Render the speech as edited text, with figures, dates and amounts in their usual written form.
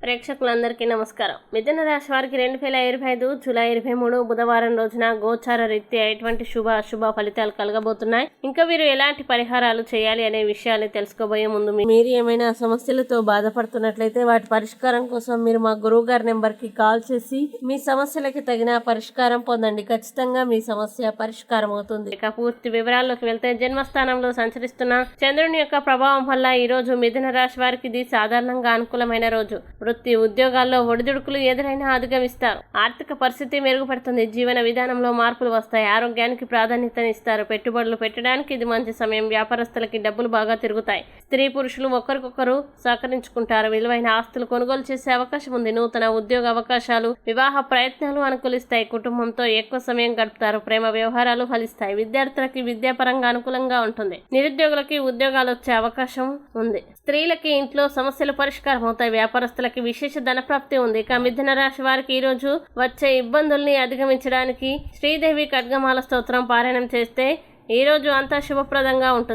ప్రేక్షకులందరికీ నమస్కారం. మిథున రాశి వారికి 2025 జూలై 23 బుధవారం రోజున గోచార రీత్యా ఎటువంటి శుభ అశుభ ఫలితాలు కలగబోతున్నాయి, ఇంకా వీరు ఎలాంటి పరిహారాలు చేయాలి అనే విషయాన్ని తెలుసుకోబోయే ముందు మీరు ఏమైనా సమస్యలతో బాధపడుతున్నట్లయితే వాటి పరిష్కారం కోసం మీరు మా గురువు గారి నెంబర్కి కాల్ చేసి మీ సమస్యలకి తగిన పరిష్కారం పొందండి. ఖచ్చితంగా మీ సమస్య పరిష్కారం అవుతుంది. ఇక పూర్తి వివరాల్లోకి వెళ్తే, జన్మస్థానంలో సంచరిస్తున్న చంద్రుని యొక్క ప్రభావం వల్ల ఈ రోజు మిథున రాశి వారికి ఇది సాధారణంగా అనుకూలమైన రోజు. వృత్తి ఉద్యోగాల్లో ఒడిదుడుకులు ఎదురైనా అధిగమిస్తారు. ఆర్థిక పరిస్థితి మెరుగుపడుతుంది. జీవన విధానంలో మార్పులు వస్తాయి. ఆరోగ్యానికి ప్రాధాన్యతనిస్తారు. పెట్టుబడులు పెట్టడానికి ఇది మంచి సమయం. వ్యాపారస్తులకి డబ్బులు బాగా తిరుగుతాయి. స్త్రీ పురుషులు ఒకరికొకరు సహకరించుకుంటారు. విలువైన ఆస్తులు కొనుగోలు చేసే అవకాశం ఉంది. నూతన ఉద్యోగ అవకాశాలు, వివాహ ప్రయత్నాలు అనుకూలిస్తాయి. కుటుంబంతో ఎక్కువ సమయం గడుపుతారు. ప్రేమ వ్యవహారాలు ఫలిస్తాయి. విద్యార్థులకి విద్యాపరంగా అనుకూలంగా ఉంటుంది. నిరుద్యోగులకి ఉద్యోగాలు వచ్చే అవకాశం ఉంది. స్త్రీలకి ఇంట్లో సమస్యలు పరిష్కారం అవుతాయి. వ్యాపారస్తులకి విశేష ధనప్రాప్తి ఉంది. ఇక మిథున రాశి వారికి ఈ రోజు వచ్చే ఇబ్బందుల్ని అధిగమించడానికి శ్రీదేవి ఖడ్గమాల స్తోత్రం పారాయణం చేస్తే ఈ రోజు అంతా శుభప్రదంగా ఉంటుంది.